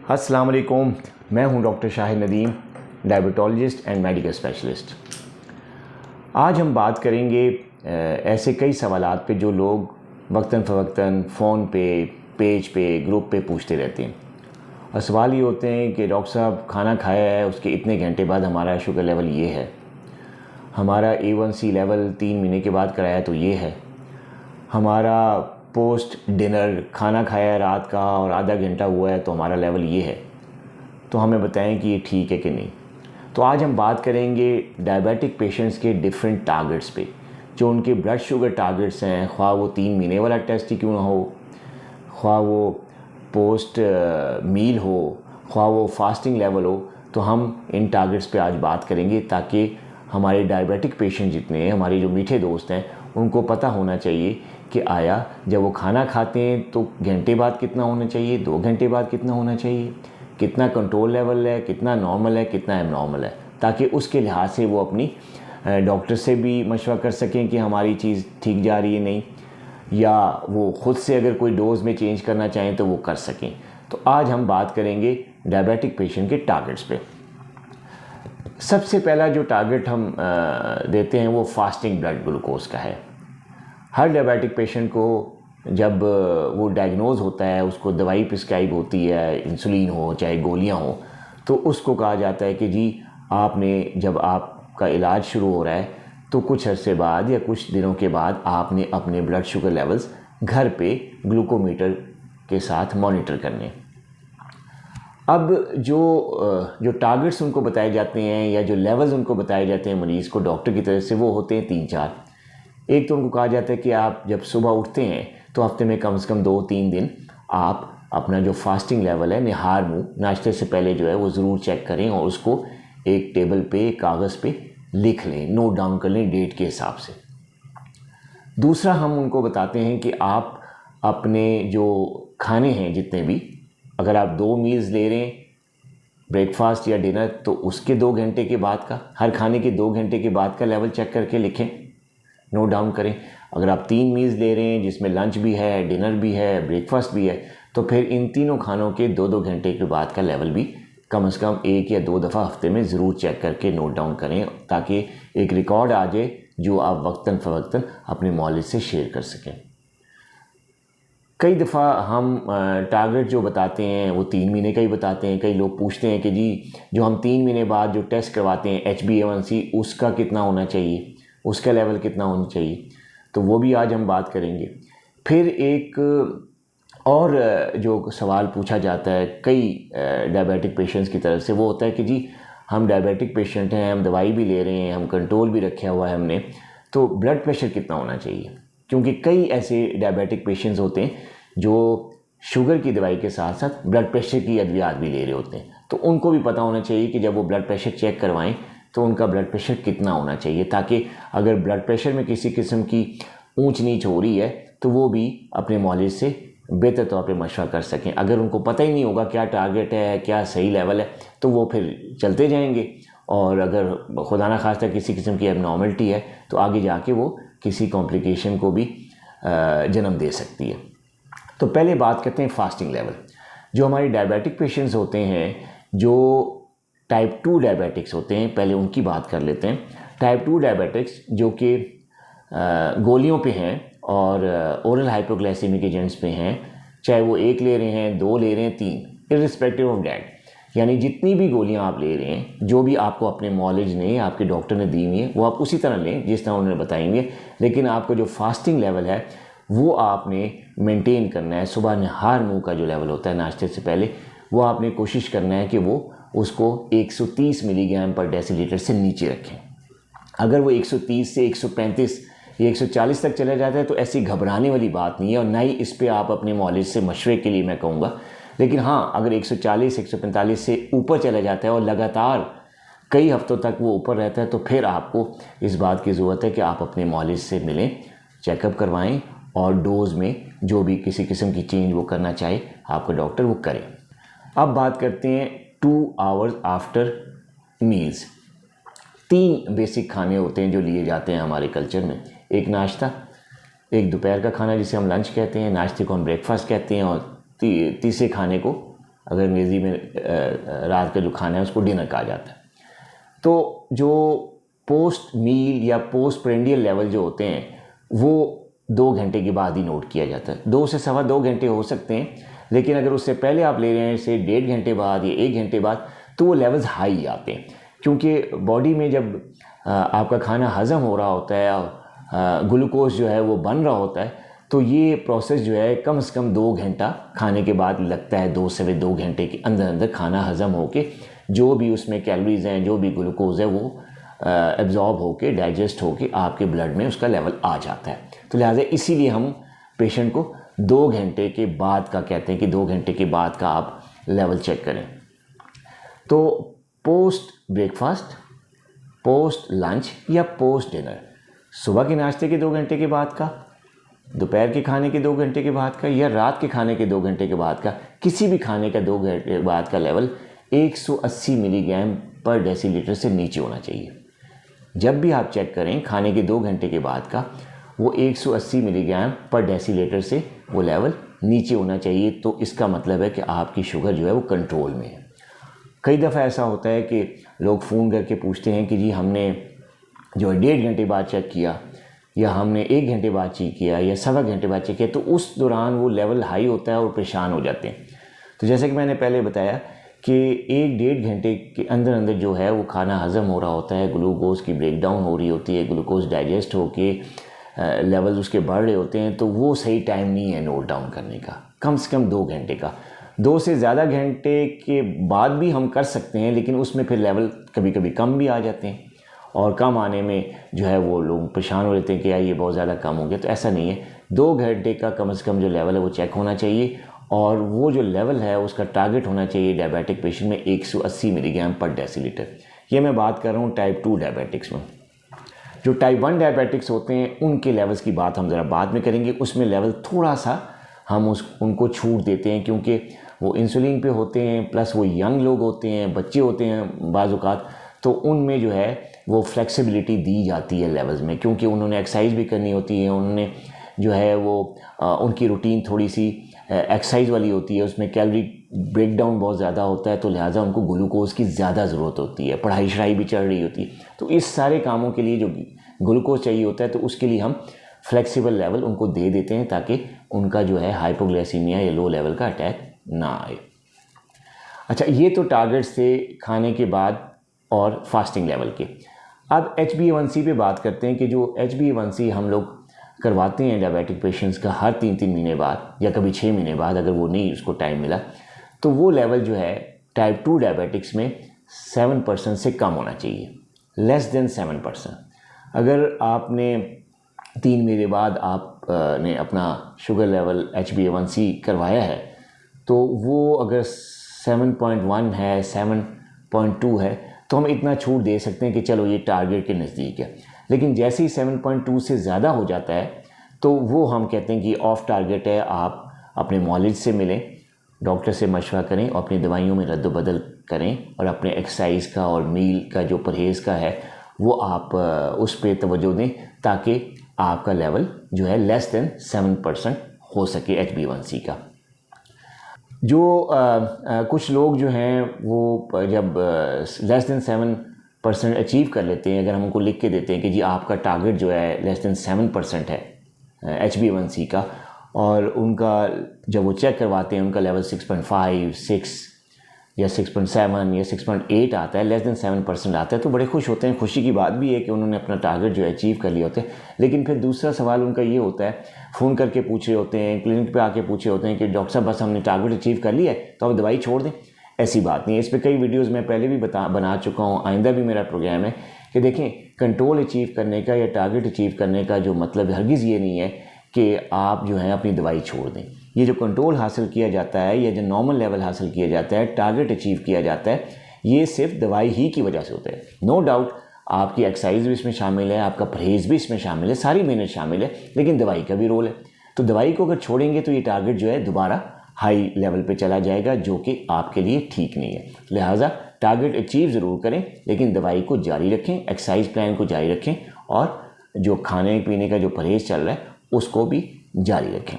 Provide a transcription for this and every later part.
अस्सलाम वालेकुम, मैं हूं doctor Shahid Nadeem, diabetologist and medical specialist. आज हम बात करेंगे ऐसे कई सवालात पे जो लोग वक्तन फ़वक्तन फ़ोन पे, पेज पे, ग्रुप पे पूछते रहते हैं। और सवाल ये होते हैं कि डॉक्टर साहब खाना खाया है, उसके इतने घंटे बाद हमारा शुगर लेवल ये है, हमारा A1C लेवल 3 महीने के बाद कराया तो ये है, हमारा पोस्ट डिनर खाना खाया रात का और आधा घंटा हुआ है तो हमारा लेवल ये है। तो हमें बताएं कि ये ठीक है कि नहीं। तो आज हम बात करेंगे डायबिटिक पेशेंट्स के डिफरेंट टारगेट्स पे, जो उनके ब्लड शुगर टारगेट्स हैं, ख्वाह वो 3 महीने वाला टेस्ट ही क्यों ना हो, ख्वाह वो पोस्ट मील हो, ख्वाह वो फास्टिंग लेवल हो। तो हम इन टारगेट्स पे आज बात करेंगे ताकि हमारे डायबिटिक पेशेंट जितने हैं, हमारे जो मीठे दोस्त हैं, उनको पता होना चाहिए कि आया जब वो खाना खाते हैं तो घंटे बाद कितना होना चाहिए, 2 घंटे बाद कितना होना चाहिए, कितना कंट्रोल लेवल है, कितना नॉर्मल है, कितना एबनॉर्मल है, ताकि उसके लिहाज से वो अपनी डॉक्टर से भी मशवरा कर सकें कि हमारी चीज़ ठीक जा रही है नहीं, या वो ख़ुद से अगर कोई डोज़ में चेंज करना चाहें तो वो कर सकें। तो आज हम बात करेंगे डायबिटिक पेशेंट के टारगेट्स पे। सबसे पहला जो टारगेट हम देते हैं वो फास्टिंग ब्लड ग्लूकोज का है। हर डायबिटिक पेशेंट को जब वो डायग्नोज होता है, उसको दवाई प्रिस्क्राइब होती है, इंसुलिन हो चाहे गोलियां हो, तो उसको कहा जाता है कि जी आपने जब आपका इलाज शुरू हो रहा है तो कुछ अरसे बाद या कुछ दिनों के बाद आपने अपने ब्लड शुगर लेवल्स घर पे ग्लूकोमीटर के साथ मॉनिटर करने। अब जो टारगेट्स उनको बताए जाते हैं या जो लेवल्स उनको बताए जाते हैं मरीज़ को डॉक्टर की तरफ से, वो होते हैं 3-4। एक तो उनको कहा जाता है कि आप जब सुबह उठते हैं तो हफ्ते में कम से कम 2-3 दिन आप अपना जो फास्टिंग लेवल है, निहार मुँह नाश्ते से पहले जो है वो ज़रूर चेक करें और उसको एक टेबल पे, कागज़ पे लिख लें, नोट डाउन कर लें डेट के हिसाब से। दूसरा हम उनको बताते हैं कि आप अपने जो खाने हैं जितने भी, अगर आप 2 मील्स ले रहे हैं, ब्रेकफास्ट या डिनर, तो उसके 2 घंटे के बाद का, हर खाने के 2 घंटे के बाद का लेवल चेक करके लिखें, नोट डाउन करें। अगर आप 3 मील्स ले रहे हैं जिसमें लंच भी है, डिनर भी है, ब्रेकफास्ट भी है, तो फिर इन तीनों खानों के 2-2 घंटे के बाद का लेवल भी कम से कम 1 या 2 दफ़ा हफ्ते में ज़रूर चेक करके नोट डाउन करें, ताकि एक रिकॉर्ड आ जाए जो आप वक्तन फ़वक्तन अपने मौलिद से शेयर कर सकें। कई दफ़ा हम टारगेट जो बताते हैं वो 3 महीने का ही बताते हैं। कई लोग पूछते हैं कि जी जो हम 3 महीने बाद जो टेस्ट करवाते हैं HbA1c, उसका कितना होना चाहिए, उसका लेवल कितना होना चाहिए, तो वो भी आज हम बात करेंगे। फिर एक और जो सवाल पूछा जाता है कई डायबिटिक पेशेंट्स की तरफ से, वो होता है कि जी हम डायबिटिक पेशेंट हैं, हम दवाई भी ले रहे हैं, हम कंट्रोल भी रखा हुआ है हमने, तो ब्लड प्रेशर कितना होना चाहिए। क्योंकि कई ऐसे डायबिटिक पेशेंट्स होते हैं जो शुगर की दवाई के साथ साथ ब्लड प्रेशर की अद्वियात भी ले रहे होते हैं, तो उनको भी पता होना चाहिए कि जब वो ब्लड प्रेशर चेक करवाएं तो उनका ब्लड प्रेशर कितना होना चाहिए, ताकि अगर ब्लड प्रेशर में किसी किस्म की ऊंच नीच हो रही है तो वो भी अपने मौलिद से बेहतर तौर पे मशवरा कर सकें। अगर उनको पता ही नहीं होगा क्या टारगेट है, क्या सही लेवल है, तो वो फिर चलते जाएंगे, और अगर खुदा ना खास्ता किसी किस्म की एबनॉर्मलिटी है तो आगे जाके वो किसी कॉम्प्लिकेशन को भी जन्म दे सकती है। तो पहले बात करते हैं फास्टिंग लेवल। जो हमारे डायबिटिक पेशेंट्स होते हैं, जो टाइप 2 डायबिटिक्स होते हैं, पहले उनकी बात कर लेते हैं। टाइप 2 डायबिटिक्स जो कि गोलियों पे हैं और ओरल हाइपोग्लाइसेमिक एजेंट्स पे हैं, चाहे वो 1 ले रहे हैं, 2 ले रहे हैं, 3, इर्रिस्पेक्टिव ऑफ दैट, यानी जितनी भी गोलियां आप ले रहे हैं, जो भी आपको अपने मॉलेज ने, आपके डॉक्टर ने दी हुई है, वो आप उसी तरह लें जिस तरह उन्होंने बताएंगे। लेकिन आपका जो फास्टिंग लेवल है वो आपने मेंटेन करना है। सुबह नहार मुँह का जो लेवल होता है नाश्ते से पहले, वो आपने कोशिश करना है कि वो उसको 130 मिलीग्राम पर डेसीलीटर से नीचे रखें। अगर वो 130 से 135 या 140 तक चला जाता है तो ऐसी घबराने वाली बात नहीं है, और ना ही इस पे आप अपने मौलिद से मशवरे के लिए मैं कहूँगा। लेकिन हाँ, अगर 140 145 से ऊपर चला जाता है और लगातार कई हफ्तों तक वो ऊपर रहता है, तो फिर आपको इस बात की ज़रूरत है कि आप अपने मौलिद से मिलें, चेकअप करवाएं, और डोज़ में जो भी किसी किस्म की चेंज वो करना चाहे आपका डॉक्टर वो करे। अब बात करते हैं 2 आवर्स आफ्टर मील्स। 3 बेसिक खाने होते हैं जो लिए जाते हैं हमारे कल्चर में। एक नाश्ता, एक दोपहर का खाना जिसे हम लंच कहते हैं, नाश्ते को हम ब्रेकफास्ट कहते हैं, और तीसरे खाने को अगर अंग्रेज़ी में रात का जो खाना है उसको डिनर कहा जाता है। तो जो पोस्ट मील या पोस्ट प्रेंडियल लेवल जो होते हैं वो 2 घंटे के बाद ही नोट किया जाता है। 2 से सवा 2 घंटे हो सकते हैं, लेकिन अगर उससे पहले आप ले रहे हैं, से 1.5 घंटे बाद या 1 घंटे बाद, तो वो लेवल्स हाई आते हैं, क्योंकि बॉडी में जब आपका खाना हज़म हो रहा होता है और ग्लूकोज जो है वो बन रहा होता है, तो ये प्रोसेस जो है कम से कम 2 घंटा खाने के बाद लगता है। 2 से 2 घंटे के अंदर अंदर खाना हज़म होके जो भी उसमें कैलोरीज़ हैं, जो भी ग्लूकोज है, वो एब्जॉर्ब होके, डाइजेस्ट होके आपके ब्लड में उसका लेवल आ जाता है। तो लिहाजा इसीलिए हम पेशेंट को 2 घंटे के बाद का कहते हैं कि 2 घंटे के बाद का आप लेवल चेक करें। तो पोस्ट ब्रेकफास्ट, पोस्ट लंच या पोस्ट डिनर, सुबह के नाश्ते के 2 घंटे के बाद का, दोपहर के खाने के 2 घंटे के बाद का, या रात के खाने के 2 घंटे के बाद का, किसी भी खाने का 2 घंटे के बाद का लेवल 180 मिलीग्राम पर डेसीलीटर से नीचे होना चाहिए। जब भी आप चेक करें खाने के 2 घंटे के बाद का, वो 180 मिलीग्राम पर डेसीलीटर से वो लेवल नीचे होना चाहिए। तो इसका मतलब है कि आपकी शुगर जो है वो कंट्रोल में है। कई दफ़ा ऐसा होता है कि लोग फ़ोन करके पूछते हैं कि जी हमने जो 1.5 घंटे बाद चेक किया, या हमने 1 घंटे बाद चेक किया, या सवा घंटे बाद चेक किया, तो उस दौरान वो लेवल हाई होता है और परेशान हो जाते हैं। तो जैसे कि मैंने पहले बताया कि 1-1.5 घंटे के अंदर अंदर जो है वो खाना हज़म हो रहा होता है, ग्लूकोज की ब्रेकडाउन हो रही होती है, ग्लूकोज डाइजेस्ट होके लेवल्स उसके बढ़ रहे होते हैं। तो वो सही टाइम नहीं है नोट डाउन करने का, कम से कम 2 घंटे का। 2 से ज़्यादा घंटे के बाद भी हम कर सकते हैं, लेकिन उसमें फिर लेवल कभी कभी कम भी आ जाते हैं, और कम आने में जो है वो लोग परेशान हो जाते हैं कि यार ये बहुत ज़्यादा कम हो गया। तो ऐसा नहीं है, 2 घंटे का कम से कम जो लेवल है वो चेक होना चाहिए, और वो जो लेवल है उसका टारगेट होना चाहिए डायबिटिक पेशेंट में 180 मिलीग्राम पर डेसीलीटर। ये मैं बात कर रहा हूँ टाइप 2 डायबिटिक्स में। जो टाइप 1 डायबिटिक्स होते हैं उनके लेवल्स की बात हम ज़रा बाद में करेंगे। उसमें लेवल थोड़ा सा हम उनको छूट देते हैं, क्योंकि वो इंसुलिन पे होते हैं, प्लस वो यंग लोग होते हैं, बच्चे होते हैं बाज़ औक़ात, तो उनमें जो है वो फ्लेक्सिबिलिटी दी जाती है लेवल्स में, क्योंकि उन्होंने एक्सरसाइज भी करनी होती है, उन्होंने जो है वो उनकी रूटीन थोड़ी सी एक्सरसाइज वाली होती है, उसमें कैलोरी ब्रेकडाउन बहुत ज़्यादा होता है, तो लिहाजा उनको ग्लूकोज की ज़्यादा ज़रूरत होती है, पढ़ाई शढ़ाई भी चल रही होती है। तो इस सारे कामों के लिए जो ग्लूकोज चाहिए होता है, तो उसके लिए हम फ्लेक्सिबल लेवल उनको दे देते हैं, ताकि उनका जो है हाइपोग्लाइसीमिया या लो लेवल का अटैक ना आए। अच्छा, ये तो टारगेट्स थे खाने के बाद और फास्टिंग लेवल के। अब HbA1c पे बात करते हैं कि जो HbA1c हम लोग करवाते हैं डायबिटिक पेशेंट्स का हर 3-3 महीने बाद, या कभी 6 महीने बाद अगर वो नहीं उसको टाइम मिला, तो वो लेवल जो है टाइप 2 डायबिटिक्स में 7% से कम होना चाहिए, लेस देन 7%। अगर आपने 3 महीने बाद आपने अपना शुगर लेवल HbA1c करवाया है, तो वो अगर 7.1 है, 7.2 है, तो हम इतना छूट दे सकते हैं कि चलो ये टारगेट के नज़दीक है। लेकिन जैसे ही 7.2 से ज़्यादा हो जाता है, तो वो हम कहते हैं कि ऑफ टारगेट है। आप अपने मॉलिज से मिलें, डॉक्टर से मशवरा करें, और अपनी दवाइयों में रद्द-बदल करें, और अपने एक्सरसाइज का और मील का जो परहेज़ का है वो आप उस पर तवज्जो दें, ताकि आपका लेवल जो है लेस देन 7% हो सके HbA1c का। जो कुछ लोग जो हैं वो जब लेस देन 7% अचीव कर लेते हैं, अगर हम उनको लिख के देते हैं कि जी आपका टारगेट जो है लेस देन 7% है HbA1c का, और उनका जब वो चेक करवाते हैं उनका लेवल 6.5, 6 या 6.7 या 6.8 आता है, लेस देन 7% आता है, तो बड़े खुश होते हैं। खुशी की बात भी है कि उन्होंने अपना टारगेट जो है अचीव कर लिया होता है। लेकिन फिर दूसरा सवाल उनका ये होता है, फ़ोन करके पूछ रहे होते हैं, क्लिनिक पे आके पूछे होते हैं कि डॉक्टर साहब बस हमने टारगेट अचीव कर लिया है, तो अब दवाई छोड़ दें। ऐसी बात नहीं है। इस पर कई वीडियोज़ मैं पहले भी बना चुका हूँ, आइंदा भी मेरा प्रोग्राम है कि देखें, कंट्रोल अचीव करने का या टारगेट अचीव करने का जो मतलब हरगिज़ ये नहीं है कि आप जो है अपनी दवाई छोड़ दें। ये जो कंट्रोल हासिल किया जाता है या जो नॉर्मल लेवल हासिल किया जाता है, टारगेट अचीव किया जाता है, ये सिर्फ दवाई ही की वजह से होता है। नो डाउट आपकी एक्सरसाइज भी इसमें शामिल है, आपका परहेज़ भी इसमें शामिल है, सारी मेहनत शामिल है, लेकिन दवाई का भी रोल है। तो दवाई को अगर छोड़ेंगे तो ये टारगेट जो है दोबारा हाई लेवल पे चला जाएगा, जो कि आपके लिए ठीक नहीं है। लिहाजा टारगेट अचीव ज़रूर करें, लेकिन दवाई को जारी रखें, एक्सरसाइज प्लान को जारी रखें, और जो खाने पीने का जो परहेज़ चल रहा है उसको भी जारी रखें।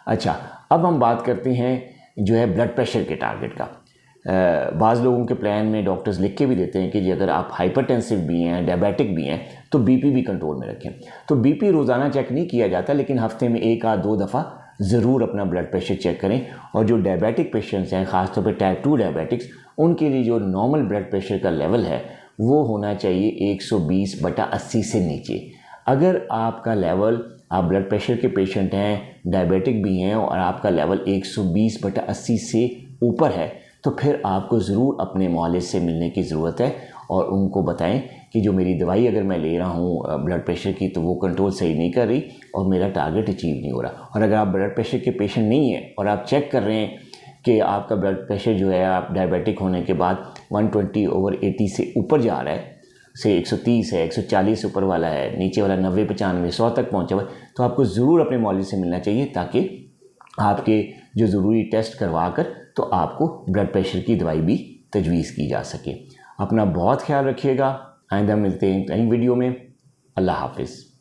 अच्छा, अब हम बात करते हैं जो है ब्लड प्रेशर के टारगेट का। बाज़ लोगों के प्लान में डॉक्टर्स लिख के भी देते हैं कि जी अगर आप हाइपरटेंसिव भी हैं, डायबिटिक भी हैं, तो बीपी भी कंट्रोल में रखें। तो बीपी रोज़ाना चेक नहीं किया जाता, लेकिन हफ्ते में 1 या 2 दफ़ा ज़रूर अपना ब्लड प्रेशर चेक करें। और जो डायबिटिक पेशेंट्स हैं, ख़ासतौर पर टाइप 2 डायबिटिक्स, उनके लिए जो नॉर्मल ब्लड प्रेशर का लेवल है वो होना चाहिए 120/80 से नीचे। अगर आपका लेवल, आप ब्लड प्रेशर के पेशेंट हैं, डायबिटिक भी हैं और आपका लेवल 120/80 से ऊपर है, तो फिर आपको ज़रूर अपने मुआलिज से मिलने की ज़रूरत है और उनको बताएं कि जो मेरी दवाई अगर मैं ले रहा हूँ ब्लड प्रेशर की, तो वो कंट्रोल सही नहीं कर रही और मेरा टारगेट अचीव नहीं हो रहा। और अगर आप ब्लड प्रेशर के पेशेंट नहीं हैं और आप चेक कर रहे हैं कि आपका ब्लड प्रेशर जो है, आप डायबिटिक होने के बाद 120/80 से ऊपर जा रहा है, से 130 है, 140 से ऊपर वाला है, नीचे वाला 90, 95, 100 तक पहुँचा हुआ है, तो आपको ज़रूर अपने मौलिक से मिलना चाहिए, ताकि आपके जो ज़रूरी टेस्ट करवा कर तो आपको ब्लड प्रेशर की दवाई भी तजवीज़ की जा सके। अपना बहुत ख्याल रखिएगा। आइंदा मिलते हैं नई वीडियो में। अल्लाह हाफिज़।